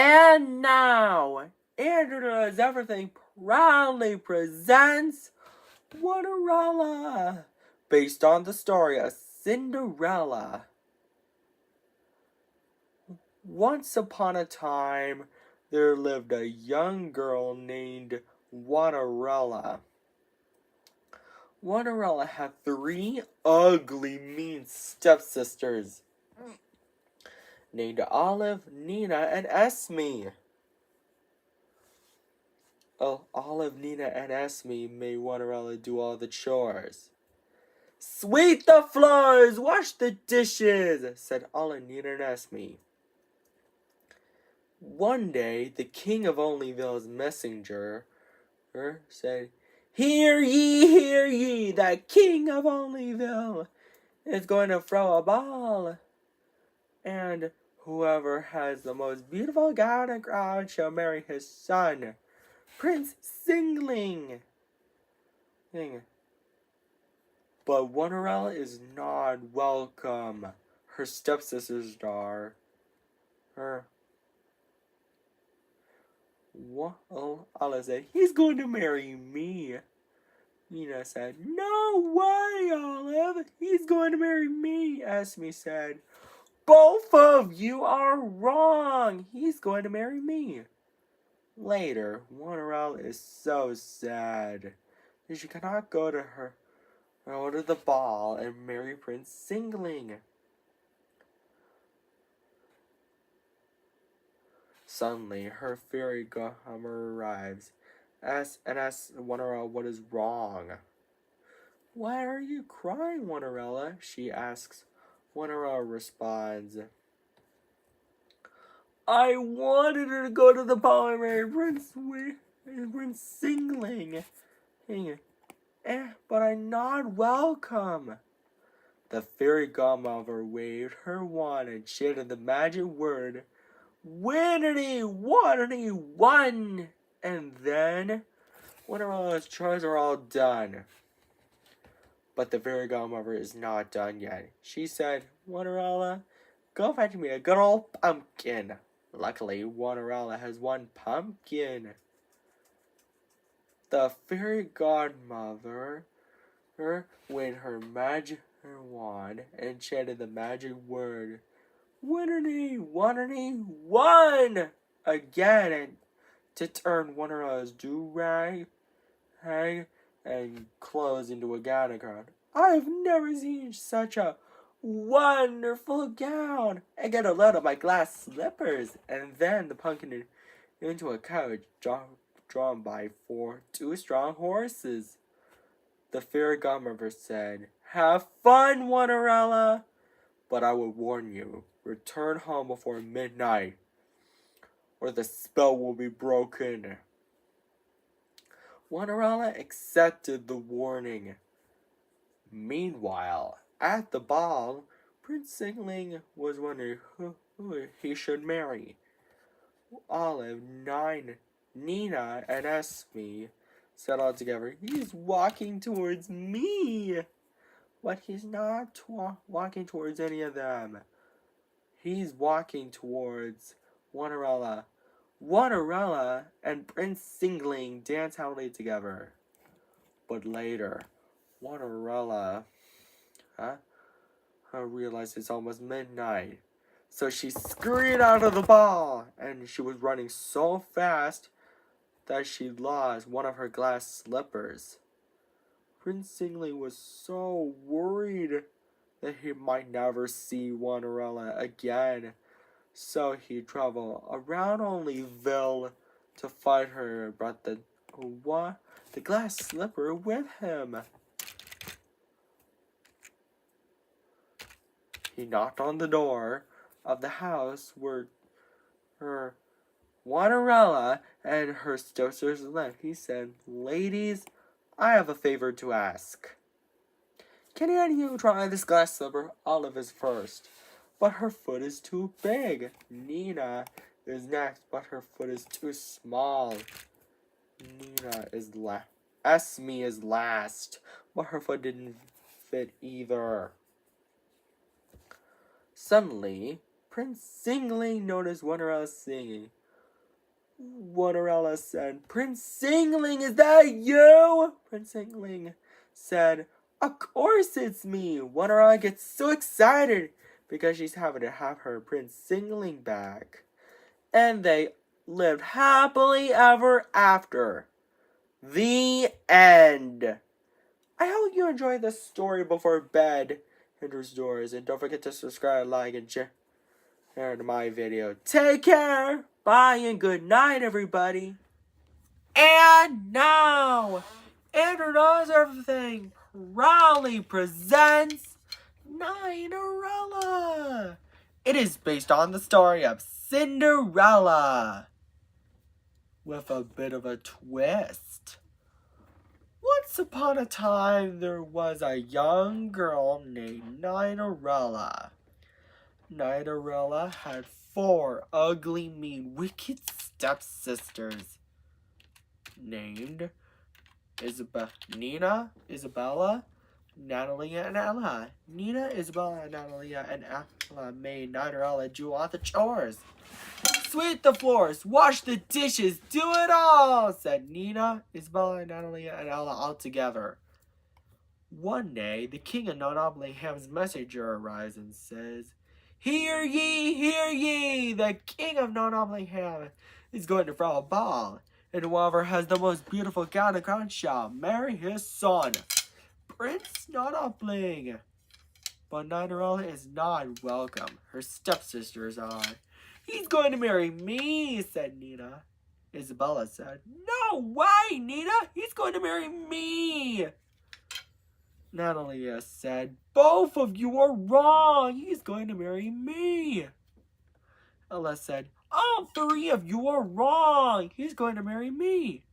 And now, Andrew Does Everything proudly presents Cinderella, based on the story of Cinderella. Once upon a time, there lived a young girl named Cinderella. Cinderella had 3 ugly, mean stepsisters named Olive, Nina, and Esme. Olive, Nina, and Esme made Cinderella do all the chores. "Sweep the floors, wash the dishes," said Olive, Nina, and Esme. One day, the king of Onlyville's messenger said, hear ye, the king of Onlyville is going to throw a ball. And whoever has the most beautiful gown and crown shall marry his son, Prince Singling. But Cinderella is not welcome. Her stepsisters are. Olive said, he's going to marry me. Nina said, no way, Olive. He's going to marry me. Esme said, both of you are wrong. He's going to marry me. Later, Cinderella is so sad that she cannot go to the ball and marry Prince Singling. Suddenly, her fairy godmother arrives and asks Cinderella what is wrong. Why are you crying, Cinderella? She asks. Cinderella responds, I wanted her to go to the ball and marry Prince Singling, but I'm not welcome. The fairy godmother waved her wand and chanted the magic word, Winnity, Waterity, one! And then, Cinderella's chores are all done. But the fairy godmother is not done yet. She said, Cinderella, go fetch me a good old pumpkin. Luckily, Cinderella has one pumpkin. The fairy godmother waved her magic wand and chanted the magic word, Winnity, Waterity, one! Again, and to turn Cinderella's do-rag and clothes into a gown. I've never seen such a wonderful gown. I get a load of my glass slippers, and then the pumpkin into a carriage drawn by 2 strong horses. The fairy godmother said, have fun, Cinderella, but I will warn you, return home before midnight, or the spell will be broken. Cinderella accepted the warning. Meanwhile, at the ball, Prince Singling was wondering who he should marry. Olive, Nina, and Esme said all together, he's walking towards me. But he's not walking towards any of them. He's walking towards Cinderella. Cinderella and Prince Singling dance happily together. But later, Cinderella realized it's almost midnight. So she scurried out of the ball, and she was running so fast that she lost one of her glass slippers. Prince Singling was so worried that he might never see Cinderella again. So he traveled around Onlyville to find her and brought the glass slipper with him. He knocked on the door of the house where her Cinderella and her stepsisters lived. He said, ladies, I have a favor to ask. Can any of you try this glass slipper? Olive is first, but her foot is too big. Nina is next, but her foot is too small. Esme is last, but her foot didn't fit either. Suddenly, Prince Singling noticed Cinderella singing. Cinderella said, Prince Singling, is that you? Prince Singling said, of course it's me. Cinderella gets so excited because she's having to have her Prince Singling back. And they lived happily ever after. The end. I hope you enjoyed this story before bed enters doors. And don't forget to subscribe, like, and share to my video. Take care. Bye and good night, everybody. And now, Andrew Knows Everything proudly presents Cinderella. It is based on the story of Cinderella with a bit of a twist. Once upon a time, there was a young girl named Cinderella. Cinderella had 4 ugly, mean, wicked stepsisters named Nina, Isabella, Natalia, and Ella. Nina, Isabella, Natalia, and Ella made Cinderella do all the chores. Sweep the floors, wash the dishes, do it all, said Nina, Isabella, Natalia, and Ella all together. One day, the king of Nottingham's messenger arrives and says, Hear ye, the king of Nottingham is going to throw a ball, and whoever has the most beautiful gown and crown shall marry his son, Prince Nottingham. But Cinderella is not welcome. Her stepsisters are. He's going to marry me, said Nina. Isabella said, No way, Nina, he's going to marry me. Natalia said, Both of you are wrong. He's going to marry me. Ella said, All 3 of you are wrong. He's going to marry me.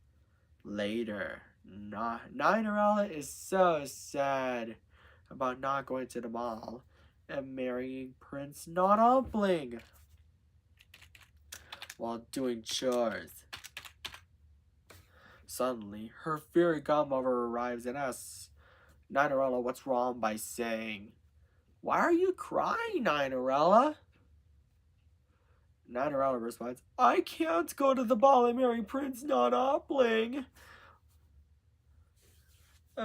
Later, Cinderella is so sad about not going to the ball and marrying Prince Nottingham while doing chores. Suddenly, her fairy godmother arrives and asks Cinderella what's wrong by saying, Why are you crying, Cinderella? Cinderella responds, I can't go to the ball and marry Prince Nottingham,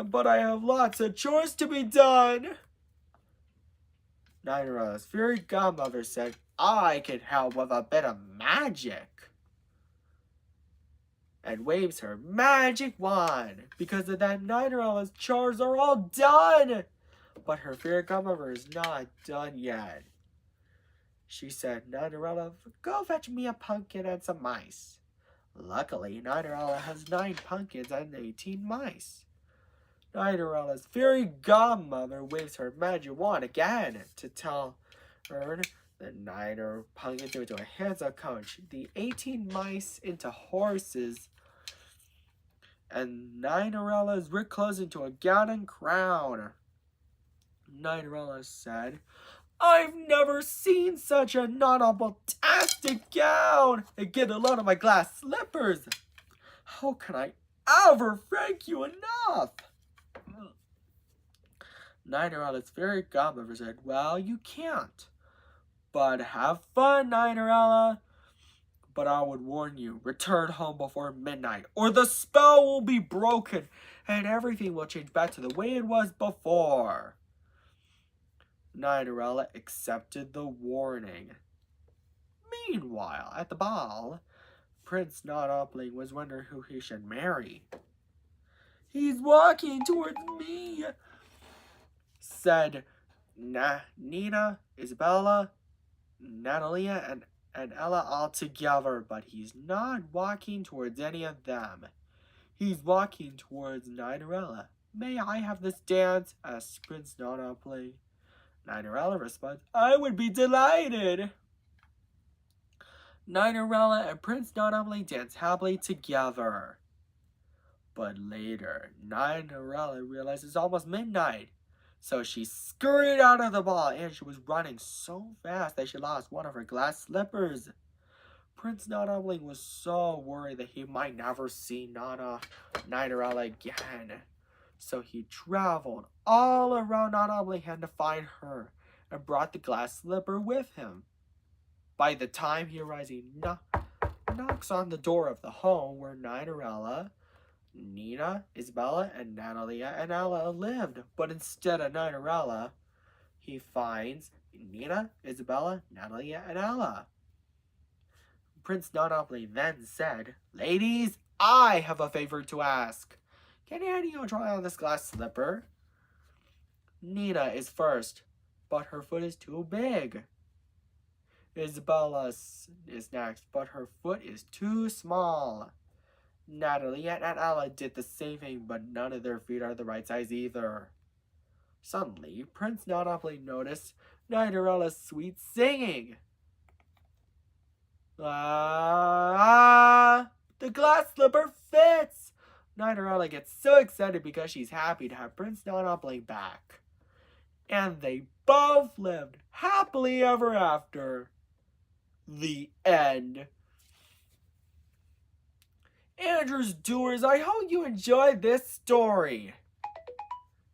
but I have lots of chores to be done. Cinderella's fairy godmother said, I can help with a bit of magic, and waves her magic wand. Because of that, Cinderella's chores are all done. But her fairy godmother is not done yet. She said, Cinderella, go fetch me a pumpkin and some mice. Luckily, Cinderella has 9 pumpkins and 18 mice. Cinderella's fairy godmother waves her magic wand again to tell her the 9 pumpkins into a hands-on coach, the 18 mice into horses, and Cinderella's rich clothes into a gown and crown. Cinderella said, I've never seen such a non-fantastic gown, and get a load of my glass slippers. How can I ever thank you enough? Cinderella's fairy godmother said, Well, you can't. But have fun, Cinderella. But I would warn you, return home before midnight, or the spell will be broken, and everything will change back to the way it was before. Cinderella accepted the warning. Meanwhile, at the ball, Prince Nottingham was wondering who he should marry. He's walking towards me, said Nina, Isabella, Natalia, and Ella all together, but he's not walking towards any of them. He's walking towards Cinderella. May I have this dance? Asked Prince Nottingham. Cinderella responds, I would be delighted. Cinderella and Prince Nottingham dance happily together. But later, Cinderella realized it's almost midnight. So she scurried out of the ball, and she was running so fast that she lost one of her glass slippers. Prince Nottingham was so worried that he might never see Cinderella again. So he traveled all around Nottingham to find her and brought the glass slipper with him. By the time he arrived in knocks on the door of the home where Cinderella, Nina, Isabella, and Natalia and Ella lived. But instead of Cinderella, he finds Nina, Isabella, Natalia, and Ella. Prince Monopoly then said, "Ladies, I have a favor to ask. Can any of you try on this glass slipper?" Nina is first, but her foot is too big. Isabella is next, but her foot is too small. Natalie and Ella did the same thing, but none of their feet are the right size either. Suddenly, Prince Monopoly noticed Cinderella's sweet singing. The glass slipper fits! Cinderella gets so excited because she's happy to have Prince Monopoly back. And they both lived happily ever after. The end. Andrew's Doers, I hope you enjoyed this story.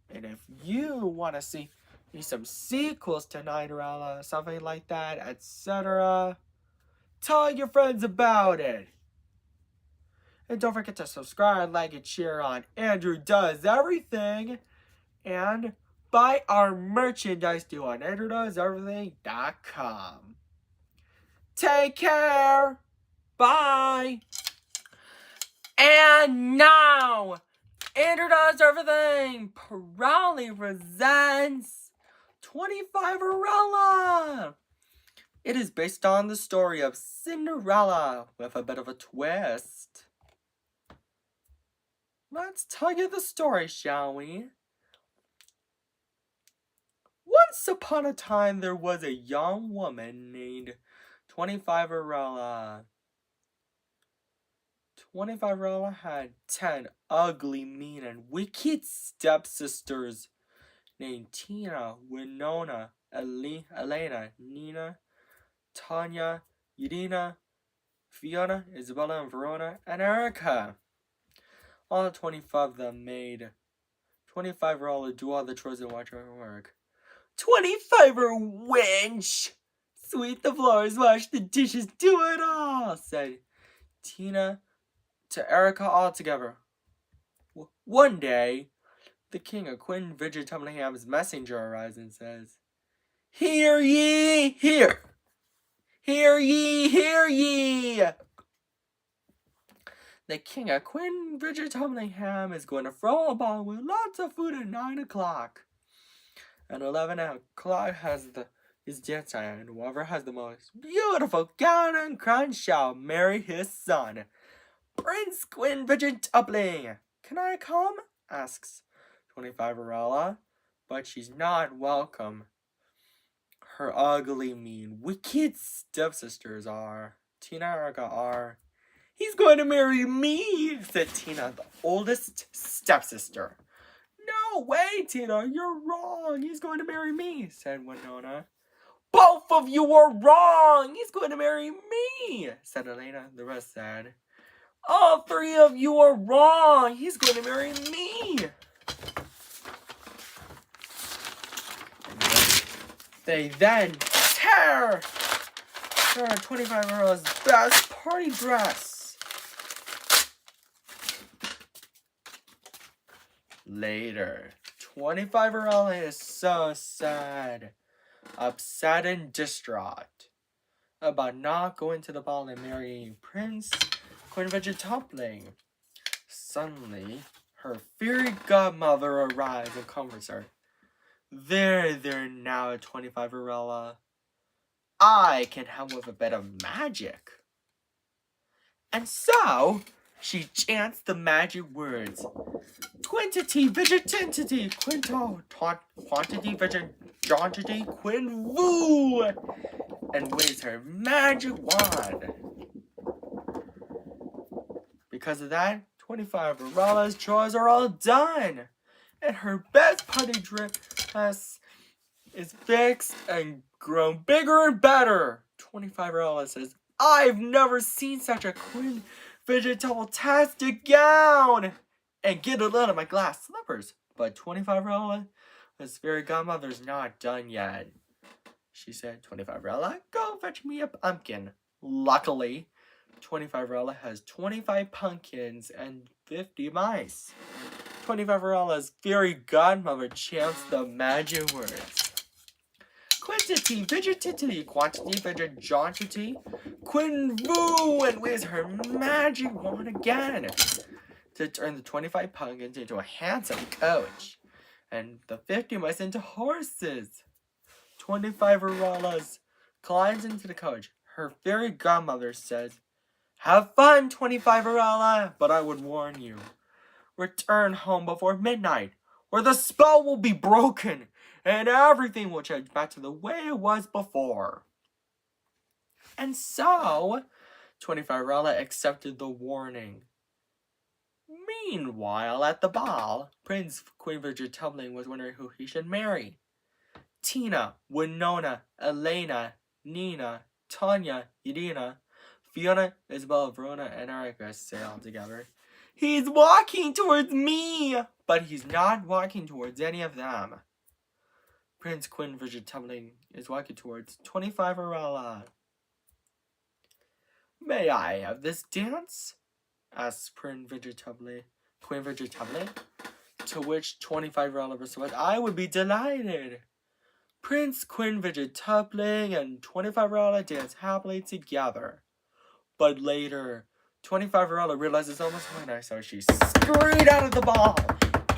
And if you want to see some sequels to Cinderella, something like that, etc., tell your friends about it. And don't forget to subscribe, like, and share on Andrew Does Everything. And buy our merchandise too on AndrewDoesEverything.com. Take care. Bye. And now, Andrew Does Everything proudly presents 25erella. It is based on the story of Cinderella with a bit of a twist. Let's tell you the story, shall we? Once upon a time, there was a young woman named 25erella. 25erella had 10 ugly, mean, and wicked stepsisters named Tina, Winona, Elena, Nina, Tanya, Irina, Fiona, Isabella, and Verona, and Erica. All 25 of them made 25erella do all the chores and watch her work. 25er wench! Sweep the floors, wash the dishes, do it all, said Tina to Erica all together. One day, the king of Queen Vigitumlingham's messenger arrives and says, "Hear ye, hear! Hear ye, hear ye! The king of Queen Vigitumlingham is going to throw a ball with lots of food at 9 o'clock. And 11 o'clock his dance time, and whoever has the most beautiful gown and crown shall marry his son, Prince Queen Vigitupling. Can I come?" asks 25erella, but she's not welcome. Her ugly, mean, wicked stepsisters are. Tina and Erica are. "He's going to marry me," said Tina, the oldest stepsister. "No way, Tina, you're wrong. He's going to marry me," said Winona. "Both of you are wrong. He's going to marry me," said Elena. The rest said, "All three of you are wrong. He's going to marry me." They then tear 25erella's best party dress. Later, 25erella is so sad, upset, and distraught about not going to the ball and marrying Prince Queen Vigitupling. Suddenly, her fairy godmother arrives and comforts her. There now, 25erella. I can help with a bit of magic." And so, she chants the magic words, "Quintity, vigitentity, quinto, quantity, vigitantity, quinvoo," and waves her magic wand. Because of that, 25erella's chores are all done, and her best party dress is fixed and grown bigger and better. 25erella says, "I've never seen such a Queen Vigitupletastic gown!" and get a load of my glass slippers. But 25erella's fairy godmother's not done yet. She said, "25erella, go fetch me a pumpkin." Luckily, 25-year-old has 25 pumpkins and 50 mice. 25-year-old's fairy godmother chants the magic words. Quantity, fidgetity, quantity, fidget, jauntity. Quinvoo, and waves her magic wand again to turn the 25 pumpkins into a handsome coach, and the 50 mice into horses. 25-year-old climbs into the coach. Her fairy godmother says, "Have fun, 25-year-old, but I would warn you. Return home before midnight, or the spell will be broken, and everything will change back to the way it was before." And so, 25-year-old accepted the warning. Meanwhile, at the ball, Prince Queen Virgin Tumbling was wondering who he should marry. Tina, Winona, Elena, Nina, Tanya, Irina, Fiona, Isabella, Verona, and Erica say all together, "He's walking towards me!" But he's not walking towards any of them. Prince Queen Virgin Tumbling is walking towards 25-year-old. "May I have this dance?" asks Prince Virgin Tumbling, Queen Virgin Tumbling. To which 25-year-old responds, "I would be delighted." Prince Queen Virgin Tumbling and 25-year-old dance happily together. But later, 25-year-old realizes it's almost midnight, so she scurried out of the ball.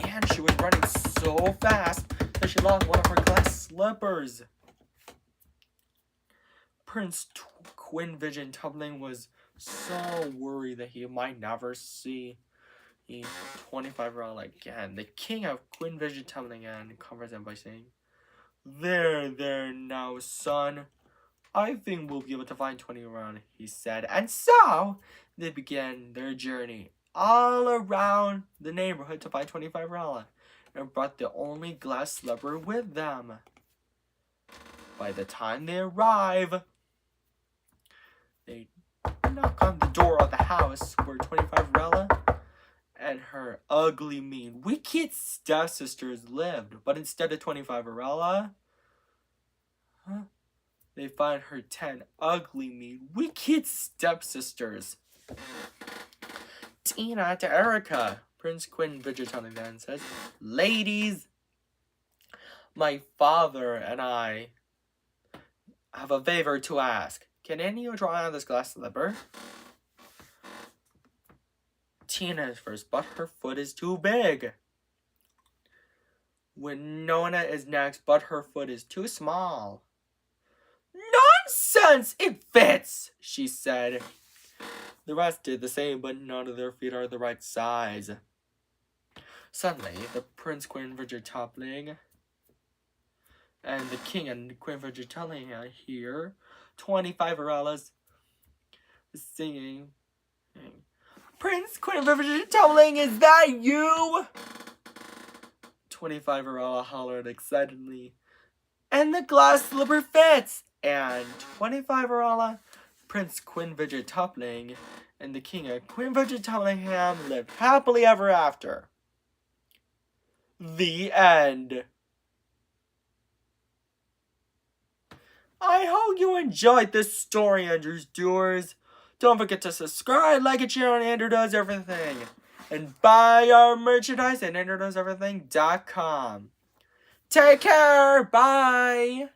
And she was running so fast that she lost one of her glass slippers. Prince Queen Virgin Tumbling was so worried that he might never see 25-year-old again. The king of Queen Virgin Tumbling and comforts him by saying, There now, son. I think we'll be able to find 20-year-old, he said." And so, they began their journey all around the neighborhood to find 25-year-old, and brought the only glass slipper with them. By the time they arrive, they knock on the door of the house where 25-year-old and her ugly, mean, wicked stepsisters lived. But instead of 25-year-old, they find her 10 ugly, mean, wicked stepsisters. Tina to Erica, Prince Queen Virgin Tumbling then says, "Ladies, my father and I have a favor to ask. Can any of you try on this glass slipper?" Tina is first, but her foot is too big. Winona is next, but her foot is too small. "Nonsense! It fits!" she said. The rest did the same, but none of their feet are the right size. Suddenly, the Prince Queen Virgin Tumbling and the King and Queen Virgin Tumbling hear 25-year-old singing, "Prince Queen Virgin Tumbling, is that you?" 25-year-old hollered excitedly, "And the glass slipper fits!" And 25-year-old Prince Queen Virgin Tumbling and the King of Queen Virgin Tumbling lived happily ever after. The end. I hope you enjoyed this story, Andrew's Doers. Don't forget to subscribe, like, and share on Andrew Does Everything. And buy our merchandise at AndrewDoesEverything.com. Take care. Bye.